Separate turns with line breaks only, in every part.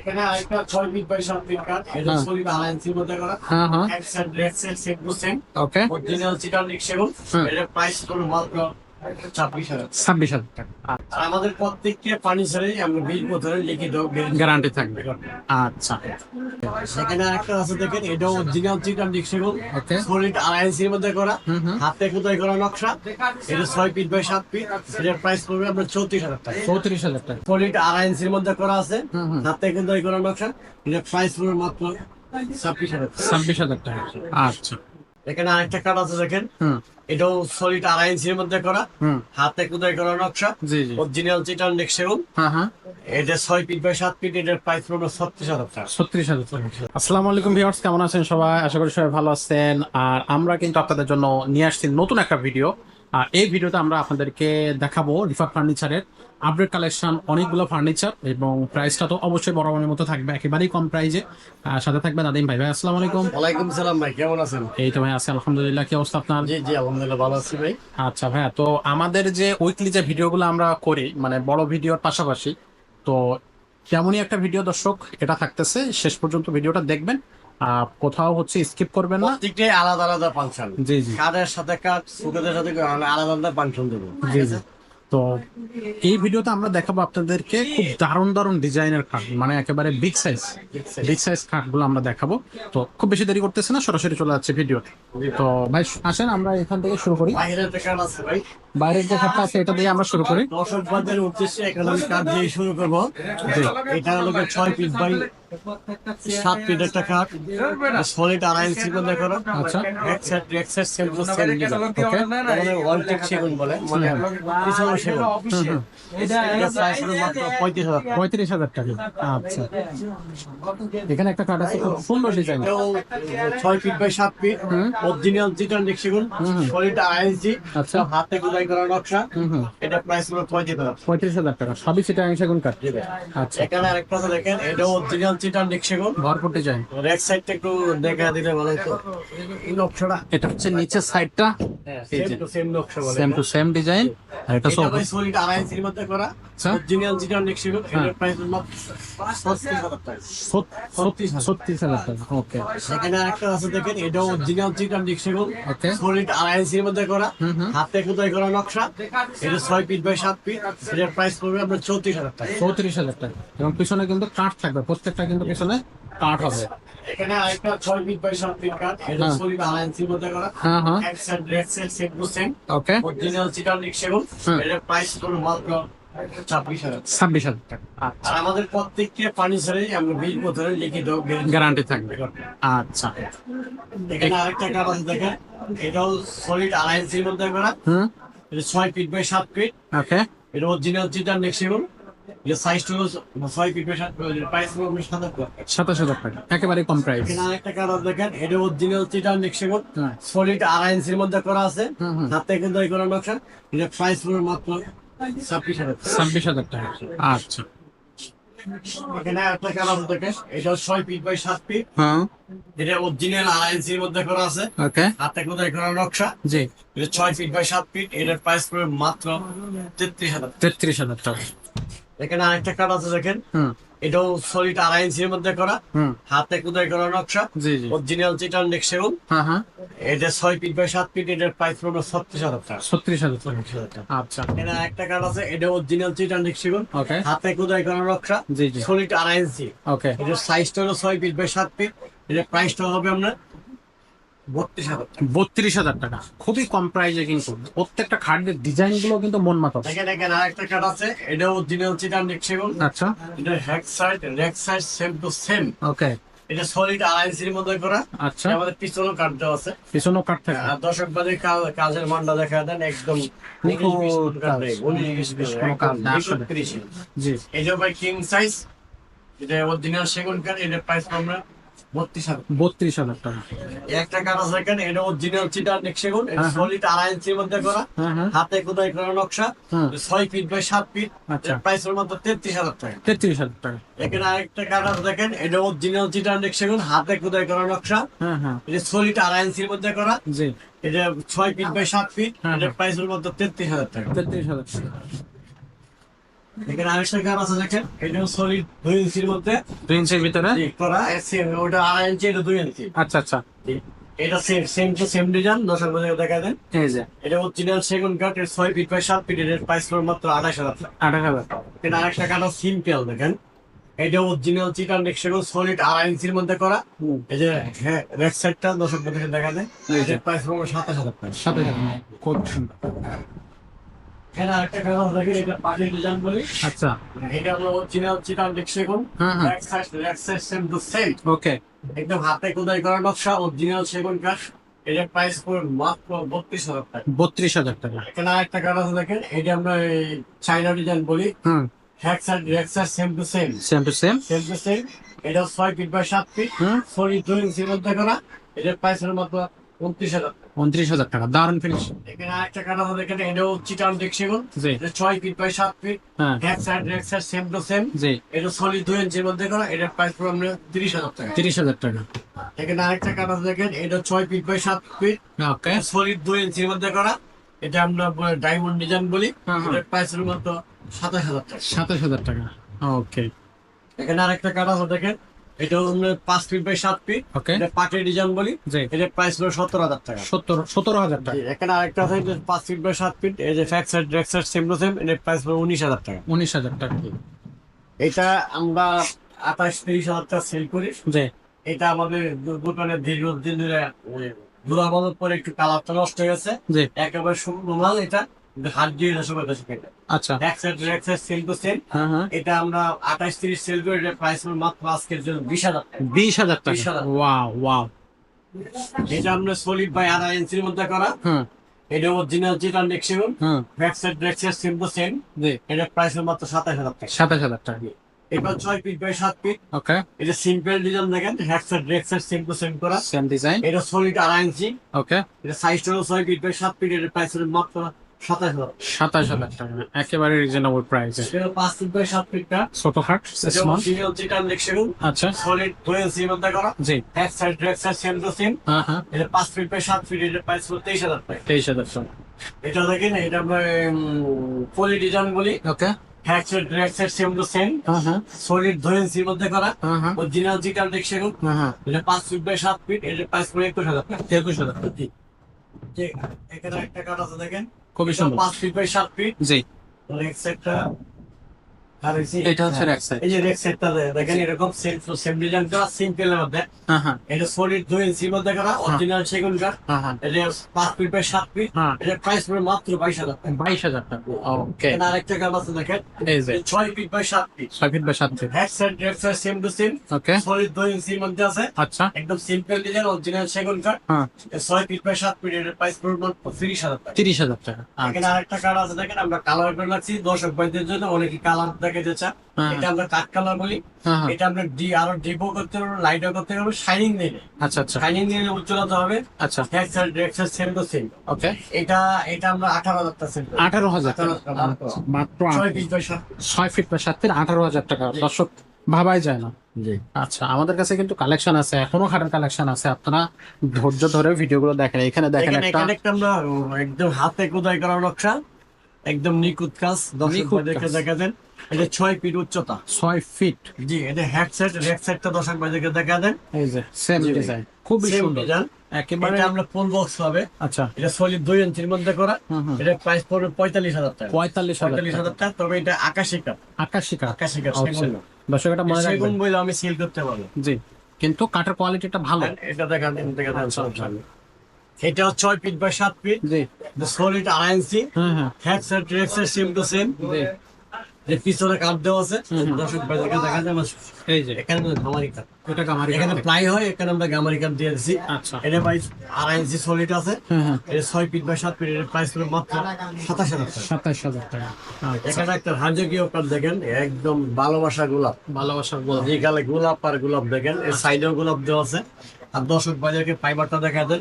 এখানে আরেকটা 6 feet by 7 fit কাঠ, এটা
হ্যাঁ।
সলিড আলায়েন্সের মধ্যে করা।
হ্যাঁ হ্যাঁ
এক side red side same to same,
okay
original চিটার সেগুন।
হ্যাঁ
এটার প্রাইস হলো মাত্র 26,000।
26,000 টাকা।
আর আমাদের প্রত্যেকটা ফার্নিচারে আমরা 20 বছরের লিখিত
গ্যারান্টি থাকবে। আচ্ছা
সেখানে আরেকটা আছে দেখেন, এটা অরিজিনাল চিটার সেগুন,
ওকে
সলিড আলায়েন্সের মধ্যে করা,
হুম হুম
হাতে খোদাই করা নকশা। এটা 6 ফিট বাই 7 ফিট, এটার প্রাইস পড়বে আপনার 34,000 টাকা।
34,000 টাকা।
সলিড আলায়েন্সের মধ্যে করা আছে,
হুম হুম
হাতে খোদাই করা নকশা। এটার প্রাইস পড়বে মাত্র 26,000 টাকা।
26,000 টাকা। আচ্ছা
এখানে আরেকটা কাঠ আছে দেখেন,
হুম
এটাও সলিড আড়াই মধ্যে করা,
হুম
হাতে খোদাই করা নকশা,
জি জি
অরিজিনাল চিটার সেগুন।
হ্যাঁ হ্যাঁ
এটা 6 ফিট বাই 7 ফিট, এটার প্রাইস পড়বে 36,000 টাকা।
36,000 টাকা। আসসালামু আলাইকুম ভিউয়ার্স, কেমন আছেন সবাই? আশা করি সবাই ভালো আছেন। আর আমরা কিন্তু আপনাদের জন্য নিয়ে আসছি নতুন একটা ভিডিও। আর এই ভিডিওতে আমরা আপনাদেরকে দেখাবো রিফাত ফার্নিচারের আপডেট কালেকশন, অনেকগুলো ফার্নিচার, এবং প্রাইসটা তো অবশ্যই বরাবরের মতো থাকবে, একেবারেই কম প্রাইজে। সাথে থাকবে নাদিম ভাই। ভাই আসসালামু আলাইকুম।
ওয়ালাইকুম সালাম ভাই, কেমন আছেন?
এই তো ভাই আছি আলহামদুলিল্লাহ। কি অবস্থা আপনার?
জি জি আলহামদুলিল্লাহ ভালো আছি ভাই।
আচ্ছা ভাইয়া, তো আমাদের যে উইকলি যে ভিডিওগুলো আমরা করি, মানে বড় ভিডিওর পাশাপাশি, তো তেমনই একটা ভিডিও দর্শক এটা থাকতেছে, শেষ পর্যন্ত ভিডিওটা দেখবেন। কোথাও হচ্ছে স্কিপ করবেন না।
প্রত্যেকটাই আলাদা আলাদা ফাংশন,
জি জি
কাঠের সাথে কাঠ, সুকেদের সাথে আলাদা আলাদা ফাংশন দেবো।
জি জি। তো এই ভিডিওতে আমরা দেখাবো আপনাদেরকে খুব দারুণ দারুণ ডিজাইনের খাট, মানে একেবারে বিগ সাইজ খাটগুলো আমরা দেখাবো। তো খুব বেশি দেরি করতেছে না, সরাসরি চলে যাচ্ছে ভিডিওতে। তো ভাই আসেন আমরা এখান থেকে শুরু করি।
বাইরের একটা কাঠ আছে ভাই,
বাইরের যে খাটটা আছে এটা দিয়ে আমরা শুরু করি।
দর্শক বাজারের উদ্দেশ্যে এখানে আমি কাঠ দিয়ে শুরু করবো। এটা হলো 6 ফিট বাই 7 ফিট একটা কাঠ, সলিড আড়াই মধ্যে করা।
আচ্ছা
এক side same to same design.
Okay
one teak সেগুন বলে, মানে পিছনে সেগুন। এটা প্রাইস হলো মাত্র 35,000 টাকা।
35,000 টাকা। আচ্ছা এখানে একটা কাঠ আছে, খুব সুন্দর ডিজাইন।
এটাও 6 ফিট বাই 7 ফিট, অরিজিনাল চিটার সেগুন, সলিড আড়াই ইঞ্চি,
আচ্ছা
হাতে খোদাই করা নকশা।
হুম
এটা প্রাইস হলো 35,000।
35,000 টাকা, সবই সেটা সেগুন কাঠ। আচ্ছা
এখানে আরেকটা আছে দেখেন, এটা অরিজিনাল চিটার সেগুন।
ভরপুর ডিজাইন।
এক সাইডটা একটু দেখা দিলে ভালো হতো, এই নকশাটা।
এটা হচ্ছে নিচের সাইডটা এই যে
সেম নকশা বলে।
Same to same design. আর এটা
এটা ভাই সলিড আড়াই ইঞ্চির মধ্যে করা,
আচ্ছা
অরিজিনাল চিটার সেগুন। এটার প্রাইস হলো মাত্র 36,000 টাকা।
36,000 টাকা। ওকে
সেখানে আরেকটা আছে দেখেন, এটা অরিজিনাল চিটার সেগুন,
ওকে
সলিড আড়াই ইঞ্চির মধ্যে করা, হাতে খোদাই করা নকশা। এটা 6 ফিট বাই 7 ফিট, এটার প্রাইস পড়বে আপনার 34,000 টাকা।
34,000 টাকা। এবং পিছনে কিন্তু কাঠ থাকবে, প্রত্যেকটা কিন্তু পিছনে কাঠ হবে।
এখানে আরেকটা 6 ফিট বাই 7 ফিট কাঠ, এটা
হ্যাঁ।
সলিড আড়াই ইঞ্চির মধ্যে করা,
হ্যাঁ হ্যাঁ
এক side red side same to same,
okay
original চিটার সেগুন।
হুম।
এটার প্রাইস হলো মাত্র 26,000।
26,000 টাকা। আচ্ছা
আর আমাদের প্রত্যেকটা ফার্নিচারে আমরা 20 বছরের লিখিত
গ্যারান্টি থাকবে। আচ্ছা
এখানে আরেকটা কাঠ আছে দেখেন, এটাও সলিড আড়াই ইঞ্চির মধ্যে করা,
হুম
এটা 6 ফিট বাই 7 ফিট,
ওকে
এটা অরিজিনাল চিটার সেগুন। এটা সাইজটা হলো 6 ফিট বাই 7 ফিট, প্রাইস হলো 27,000।
27,000 টাকা, একেবারে কম প্রাইস।
এখানে আরেকটা কাঠ আছে দেখেন, এটা অরিজিনাল চিটার সেগুন,
হ্যাঁ
সলিড আড়াই ইঞ্চির মধ্যে করা আছে,
হুম হুম
হাতে কিন্তু এই করা নকশা। এটা প্রাইস হলো মাত্র 26,000।
26,000 টাকা। আচ্ছা
এখানে একটা কাঠ আছে দেখেন, এটা 6 ফিট বাই 7 ফিট,
হ্যাঁ
এটা অরিজিনাল আড়াই ইঞ্চির মধ্যে করা আছে,
ওকে
হাতে খোদাই করা নকশা।
জি
এটা 6 ফিট বাই 7 ফিট, এটার প্রাইস পড়বে মাত্র 33,000।
33,000 টাকা।
এখানে আরেকটা কাঠ আছে দেখেন,
হুম
এটাও সলিড আড়াই ইঞ্চির মধ্যে করা,
হুম
হাতে খোদাই করা নকশা,
জি জি
অরিজিনাল চিটার সেগুন।
হ্যাঁ হ্যাঁ
এটা 6 ফিট বাই 7 ফিট, এটার প্রাইস পড়বে 36,000 টাকা।
36,000 টাকা। আচ্ছা
এখানে আরেকটা কাঠ আছে, এটা অরিজিনাল চিটার সেগুন,
ওকে
হাতে খোদাই করা নকশা,
জি জি
সলিড আড়াই ইঞ্চি।
ওকে
এটার সাইজটা হলো 6 ফিট বাই 7 ফিট, এটার প্রাইসটা হবে আপনার 32,000 টাকা।
32,000 টাকা, খুবই কম প্রাইসে। কিন্তু প্রত্যেকটা খাটের ডিজাইন গুলো কিন্তু মন মাতো।
এখানে আরেকটা কাঠ আছে, এটা অরিজিনাল চিটার সেগুন।
আচ্ছা
এটা rack side same to same,
okay
এটা সলিড আড়াই ইঞ্চির মধ্যে করা।
আচ্ছা
আমাদের পিছনেও কাঠ দেওয়া আছে।
পিছনেও কাঠ থাকে।
আর দর্শক বাদে কাজের মানটা দেখা দেন, একদম
নিখুঁত কাজ।
19-20
কোনো কাজ না আসলে। জি
এই যে ভাই কিং সাইজ, এটা অরিজিনাল সেগুন কাঠ, এটার প্রাইস আমরা 32,000।
32,000 টাকা।
একটা কাঠ আছে এখানে, এটা অরিজিনাল চিটার সেগুন, এটা
হ্যাঁ, হ্যাঁ।
সলিড আড়াই ইঞ্চির মধ্যে করা,
হ্যাঁ হ্যাঁ
হাতে খোদাই করা নকশা।
হুম
6 ফিট বাই 7 ফিট,
আচ্ছা।
প্রাইস হলো মাত্র 33,000 টাকা।
33,000 টাকা।
এখানে আরেকটা কাঠ আছে দেখেন, এটা অরিজিনাল চিটার সেগুন, হাতে খোদাই করা নকশা,
হ্যাঁ হ্যাঁ
এটা সলিড আড়াই ইঞ্চির মধ্যে করা,
জি
এটা 6 ফিট বাই 7 ফিট,
হ্যাঁ,
এটার
হ্যাঁ।
প্রাইস হলো মাত্র 33,000 টাকা।
33,000 টাকা।
এখানে আরেকটা কাঠ আছে দেখেন, এটাও সলিড 2 ইঞ্চির মধ্যে
2 ইঞ্চির ভিতরে।
করা, ওটা 2.5 ইঞ্চি, এটা 2 ইঞ্চি।
আচ্ছা আচ্ছা,
এটা সেম টু সেম ডিজাইন, দর্শক বন্ধুকে দেখা দেন।
এই যে
এটা অরিজিনাল সেগুন কাঠ, এর 6 ফিট বাই 7 ফিট, এর প্রাইস পড়বে মাত্র 28,000 টাকা।
28,000।
এটা আরেকটা কাঠ সিম্পল দেখেন, এটা অরিজিনাল চিটান সেগুন সলিড 2.5 ইঞ্চির মধ্যে করা। এই যে রেক সাইডটা দর্শক বন্ধুকে দেখা দেন, এর প্রাইস পড়বে 27,000 টাকা।
27,000, খুব সুন্দর।
এখানে আরেকটা কাঠ আছে দেখেন, এটা পার্টি ডিজাইন বলি।
আচ্ছা,
এটা হলো অরিজিনাল চিটান সেগুন, rack side same to same,
okay.
একদম হাতে খোদাই করা নকশা, অরিজিনাল সেগুন কাঠ। এটার প্রাইস পড়বে মাত্র 32,000 টাকা।
32,000 টাকা।
এখানে আরেকটা কাঠ আছে দেখেন, এটা আমরা চাইনা ডিজাইন বলি। রেক্সার same to same,
same to same.
Same to same. এটা 6 ফিট বাই 7 ফিট, সলিড 2 ইঞ্চির মধ্যে করা। এটার প্রাইস হলো মাত্র 29,000 টাকা।
29,000 টাকা, দারুণ ফিনিশ।
এখানে আরেকটা কাঠ আছে দেখেন, এটাও চিটান সেগুন,
জি।
এটা 6 ফিট বাই 7 ফিট,
হ্যাঁ,
রেক্সার সেম টু সেম।
জি।
এটা সলিড 2 ইঞ্চির মধ্যে করা। এটার প্রাইস পড়বে আমরা 30,000 টাকা।
30,000 টাকা,
এখানে আরেকটা কাঠ আছে দেখেন, এটা 6 feet by 7 feet,
okay.
Solid 2 ইঞ্চির মধ্যে করা। এটা আমরা ডায়মন্ড ডিজাইন বলি।
হ্যাঁ, হ্যাঁ।
এটার প্রাইস হলো মাত্র 27,000 টাকা।
27,000 টাকা, ওকে।
এখানে আরেকটা কাঠ আছে দেখেন, এটা আমরা 5 ফিট বাই 7 ফিট,
ওকে,
এটা পাটের ডিজাইন বলি।
জি।
এটার প্রাইস হলো 17,000 টাকা।
17,000 টাকা।
জি, এখানে আরেকটা আছে, এটা 5 ফিট বাই 7 ফিট, এই যে রেক্সার সেম টু সেম, এটার প্রাইস হলো 19,000 টাকা।
19,000 টাকা,
এটা আমরা 28-30,000 টাকা সেল করি।
জি।
এটা আমাদের দোকানে দীর্ঘদিন ধরে ধুলা বাঁধার পরে একটু কালারটা নষ্ট হয়ে গেছে,
জি।
একেবারে শুকনো মাল। এটা হাত দিয়ে সময় গেছে।
আচ্ছা,
রেক্সার সেম টু সেম,
হ্যাঁ হ্যাঁ,
এটা আমরা 28-30 সেল করে, এটার প্রাইস হলো মাত্র আজকের জন্য 20,000 টাকা।
20,000 টাকা।
20,000
ওয়াও ওয়াও।
এটা আমরা সলিড বাই 2.5 ইঞ্চির মধ্যে করা।
হুম
এটা অরিজিনাল চিটান সেগুন,
হুম,
রেক্সার সেম টু সেম।
জি।
এটার প্রাইস হলো মাত্র 27,000 টাকা।
27,000 টাকা,
এবার 6 ফিট বাই 7 ফিট,
ওকে।
এটা সিম্পল ডিজাইন দেখেন, রেক্সার সেম টু সেম করা।
সেম ডিজাইন,
এটা সলিড 2.5 ইঞ্চি,
ওকে।
এটা সাইজটা হলো 6 ফিট বাই 7 ফিট, এটার প্রাইস হলো মাত্র 27,000।
27,000 টাকা, একেবারে রিজনেবল প্রাইসে।
এটা 5 ফিট বাই 7 ফিটটা,
ছোটখাট
এটা
স্মল।
অরিজিনাল চিটান সেগুন,
আচ্ছা,
সলিড 2 ইঞ্চির মধ্যে করা।
জি।
রেক্সার সেম টু সেম,
হ্যাঁ হ্যাঁ,
এটা 5 ফিট বাই 7 ফিট, এটার প্রাইস হলো 23,000 টাকা।
23,000 টাকা,
এটা দেখেন, এটা আমরা পলি ডিজাইন বলি।
ওকে।
রেক্সার সেম টু সেম,
হ্যাঁ হ্যাঁ,
সলিড 2 ইঞ্চির মধ্যে করা।
হ্যাঁ হ্যাঁ,
অরিজিনাল চিটান সেগুন,
হ্যাঁ হ্যাঁ,
এটা 5 ফিট বাই 7 ফিট, এটার প্রাইস পড়ে 21,000 টাকা।
21,000 টাকা,
জি। জি, এখানে একটা কাঠ আছে দেখেন,
খুবই
এটা
সুন্দর।
5 ফিট বাই 7 ফিট,
জি।
রেক সেটটা। আর
এটা হচ্ছে rack side।
এই যে রেক সেটটা দেখেন, এরকম সেম ডিজাইন করা, সিম্পল এর মধ্যে।
হ্যাঁ হ্যাঁ,
এটা সলিড 2 ইঞ্চির মধ্যে করা, অরিজিনাল সেগুন কাঠ।
হ্যাঁ হ্যাঁ,
এটা 5 ফিট বাই 7 ফিট,
হ্যাঁ।
এটার প্রাইস পড়ে মাত্র 22,000 টাকা।
22,000 টাকা, ওকে।
এখানে আরেকটা কাঠ আছে দেখেন,
এই যে
6 feet by 7 feet,
6 feet by 7 feet,
rack set same to same,
okay.
Solid 2 ইঞ্চির মধ্যে আছে,
আচ্ছা,
একদম সিম্পল ডিজাইন, অরিজিনাল সেগুন কাঠ।
হ্যাঁ।
6 ফিট বাই 7 ফিট, এটার প্রাইস পড়বে মাত্র 30,000 টাকা।
30,000 টাকা,
এখানে
আচ্ছা।
আরেকটা কালার আছে দেখেন, আমরা কালার করে রাখছি দর্শক ভাইদের জন্য, অনেকে কালার দেখাতে চায়।
হ্যাঁ।
এটা আমরা কাঠ কালার বলি।
হ্যাঁ হ্যাঁ,
এটা আমরা আরো ডিপও করতে পারবো, লাইটও করতে পারবো, শাইনিং দিলে।
আচ্ছা আচ্ছা,
শাইনিং দিলে উজ্জ্বলতা হবে।
আচ্ছা,
রেক্সার সেম টু সেম।
ওকে।
এটা আমরা 18,000 টাকা সেল করি।
18,000 টাকা,
18,000 টাকা
আচ্ছা, মাত্র
6 piece by 7।
6 feet by 7 feet, 18,000 টাকা। দর্শক, ভাবাই যায় না।
জি।
আচ্ছা, আমাদের কাছে কিন্তু কালেকশন আছে, এখনো খাটের কালেকশন আছে, আপনারা ধৈর্য ধরে ভিডিওগুলো দেখেন। এখানে দেখেন একটা
এখানে একটা আমরা একদম হাতে খোদাই করা নকশা, একদম নিখুঁত কাজ, দর্শক
নিখুঁত
ভাইদেরকে
কাজ।
দেখা দেন। এটা 6 ফিট উচ্চতা।
6 ফিট,
জি, এটা রেক সেটটা দর্শক ভাইদেরকে দেখা দেন।
এই যে সেম
জি ভাই।
ডিজাইন, খুবই
Same
সুন্দর,
design।
একেবারে।
এটা আমরা ফুল বক্স পাবে।
আচ্ছা,
এটা সলিড 2 ইঞ্চির মধ্যে করা।
হুম হুম,
এটা প্রাইস পড়বে 45,000 টাকা।
45,000
টাকা। তবে এটা আকাশী কাঠ।
আকাশি কাঠ।
আকাশী কাঠ,
আচ্ছা,
সেগুন না।
দর্শক এটা মনে
সেগুন
রাখবেন।
বলে আমি সেল করতে পারবো।
জি, কিন্তু কাঠের কোয়ালিটিটা ভালো।
এটা দেখান,
আচ্ছা, আচ্ছা।
এটা 6 ফিট বাই 7 ফিট,
জি,
সলিড 2.5 ইঞ্চি,
হ্যাঁ হ্যাঁ,
রেক্সার সেম টু সেম।
জি।
যে পিছনে কাঠ দেওয়া আছে, দর্শক ভাইদেরকে দেখা যায়।
এই যে
এখানে গামারি কাঠ,
এটা গামারি
এখানে
কাঠ।
প্লাই হয়, এখানে আমরা গামারি কাঠ দিয়ে দিচ্ছি।
আচ্ছা,
এটা ভাই 2.5 ইঞ্চি সলিড আছে।
হ্যাঁ হ্যাঁ,
এটা 6 ফিট বাই 7 ফিট, এর প্রাইস হলো মাত্র 27,000 টাকা।
27,000 টাকা। আচ্ছা,
এখানে একটা রাজকীয় কাঠ দেখেন, একদম ভালোবাসা গোলাপ।
ভালোবাসার গোলাপ।
যে গালে গোলাপ আর গোলাপ দেখেন, এর সাইডেও গোলাপ দেওয়া আছে। আর দর্শক বাজারকে ফাইবারটা দেখা দেন।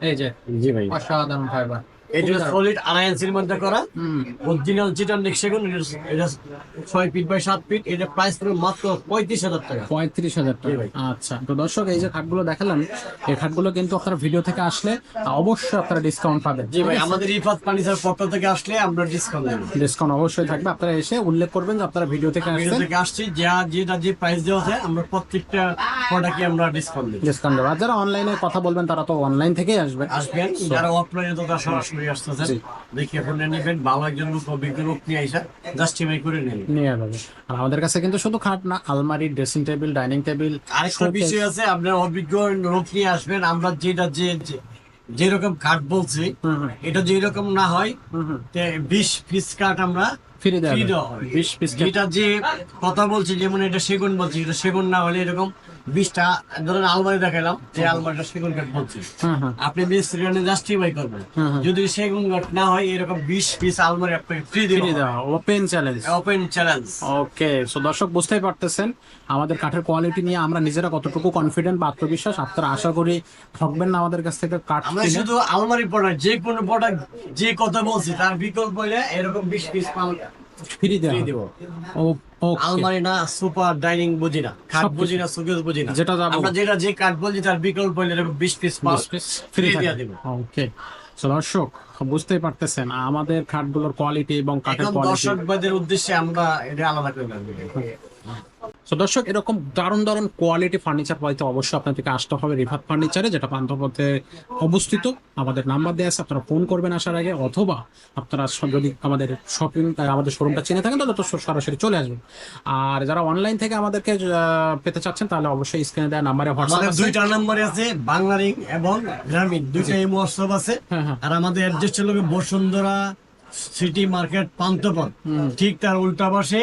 এই যে
জি ভাই,
অসাধারণ ফাইবার।
এটা সলিড 2.5 ইঞ্চির মধ্যে করা
হুম।
অরিজিনাল চিটার সেগুন। এটা 6 ফিট বাই 7 ফিট। এটা প্রাইস পড়বে মাত্র 35,000 টাকা।
35,000
জি
টাকা।
ভাই।
আচ্ছা, তো দর্শক এই যে খাটগুলো দেখালাম, এই খাটগুলো কিন্তু আপনারা ভিডিও থেকে আসলে অবশ্যই আপনারা ডিসকাউন্ট পাবেন।
জি ভাই, আমাদের রিফাত ফার্নিচার পক্ষ থেকে আসলে আমরা ডিসকাউন্ট দেব।
ডিসকাউন্ট অবশ্যই থাকবে, আপনারা এসে উল্লেখ করবেন যে আপনারা ভিডিও থেকে
ভিডিও
আসছেন,
থেকে আসছি, যেটা যে প্রাইস দেওয়া আছে আমরা প্রত্যেকটা প্রোডাক্টে আমরা ডিসকাউন্ট দেব।
ডিসকাউন্ট দেবো। আর যারা অনলাইনে কথা বলবেন তারা তো অনলাইন থেকেই আসবেন।
আসবেন, যারা অফলাইনে তো তারা সরাসরি আসতেছেন,
জি।
দেখে আপনারা নেবেন। ভালো একজন লোক, অভিজ্ঞ লোক নিয়ে আইসা জাস্টিফাই করে নেন।
নিয়ে যাবে। আর আমাদের কাছে কিন্তু শুধু খাট না, আলমারি, ড্রেসিং টেবিল, ডাইনিং টেবিল,
আরেকটা বিষয় আছে, আপনার অভিজ্ঞ লোক নিয়ে আসবেন। আমরা যেরকম কাঠ বলছি, এটা যেরকম না হয় 20 পিস কাঠ আমরা
ফ্রি
free
দেওয়া
দেওয়া হয়।
20 পিস।
যেটা যে কথা বলছি, যেমন এটা সেগুন বলছি, এটা সেগুন না হলে এরকম 20টা, ধরেন আলমারি দেখালাম, যে আলমারিটা সেগুন কাঠ বলছি, আপনি মিস্ত্রি জাস্টিফাই করবেন। যদি সেগুন কাঠ না হয়, এরকম 20 পিস আলমারি আপনাকে ফ্রি
ফ্রি
দেওয়া
দেওয়া, open challenge.
Open challenge.
Okay, so দর্শক বুঝতেই পারতেছেন আমাদের কাঠের কোয়ালিটি নিয়ে আমরা নিজেরা কতটুকু কনফিডেন্ট বা আত্মবিশ্বাস। আপনারা আশা করি ঠকবেন না আমাদের কাছ থেকে কাঠ
আমরা
কিনে।
শুধু আলমারি প্রোডাক্ট, যে কোনো প্রোডাক্ট যে কথা বলছি তার বিকল্প হলে এরকম 20 পিস
ফ্রি
ফ্রি
দেওয়া
দেব।
ওকে।
আলমারি না, সুপার ডাইনিং বুঝি না, খাট
সবকিছু।
বুঝি না, সুকেস বুঝি না,
যেটা যাবো।
আমরা যে কাঠ বলছি তার বিকল্প হলে এরকম 20 পিস
ফ্রি
দিয়ে দেব।
ওকে, সো দর্শক বুঝতেই পারতেছেন আমাদের খাটগুলোর কোয়ালিটি এবং কাঠের
এখন
কোয়ালিটি।
দর্শক ভাইদের উদ্দেশ্যে আমরা এটা আলাদা করে রাখবো।
তো দর্শক এরকম দারুণ দারুণ কোয়ালিটি ফার্নিচার পাইতে অবশ্যই আপনাদেরকে আসতে হবে রিফাত ফার্নিচারে, যেটা পান্থপথে অবস্থিত। আমাদের নাম্বার দেওয়া আছে, আপনারা ফোন করবেন আসার আগে, অথবা আপনারা যদি আমাদের আমাদের শোরুমটা চিনে থাকেন তাহলে তো সরাসরি চলে আসবেন। আর যারা অনলাইন থেকে আমাদেরকে পেতে চাচ্ছেন তাহলে অবশ্যই স্ক্রিনে দেওয়া নাম্বারে হোয়াটসঅ্যাপ
আমাদের
আছে।
2টা নাম্বার আছে, বাংলারিং এবং গ্রামীণ, দুইটাই হোয়াটসঅ্যাপ আছে।
হ্যাঁ, হ্যাঁ।
আর আমাদের অ্যাড্রেস হলো বসুন্ধরা সিটি মার্কেট, পান্থপথ, ঠিক তার উল্টা পাশে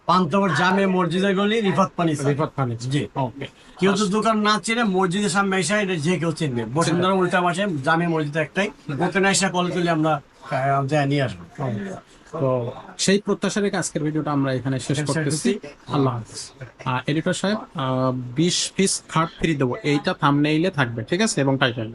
পান্থপথ জামে মসজিদের গলি, রিফাত ফার্নিচার।
রিফাত ফার্নিচার।
জি।
ওকে,
কেউ তো দোকান না চিনে, মসজিদের সামনে এসে এটা যে কেউ চিনবে। বসুন্ধরা উল্টা পাশে জামে মসজিদ একটাই, ওখানে এসে কল করলে আমরা যাই নিয়ে আসবো।
তো সেই প্রত্যাশা রেখে আজকের ভিডিওটা আমরা এখানে শেষ করতেছি। আল্লাহ হাফেজ। এডিটর সাহেব 20 পিস খাট ফ্রি দেবো, এইটা থাম্বনেইলে থাকবে, ঠিক আছে, এবং টাইটেল।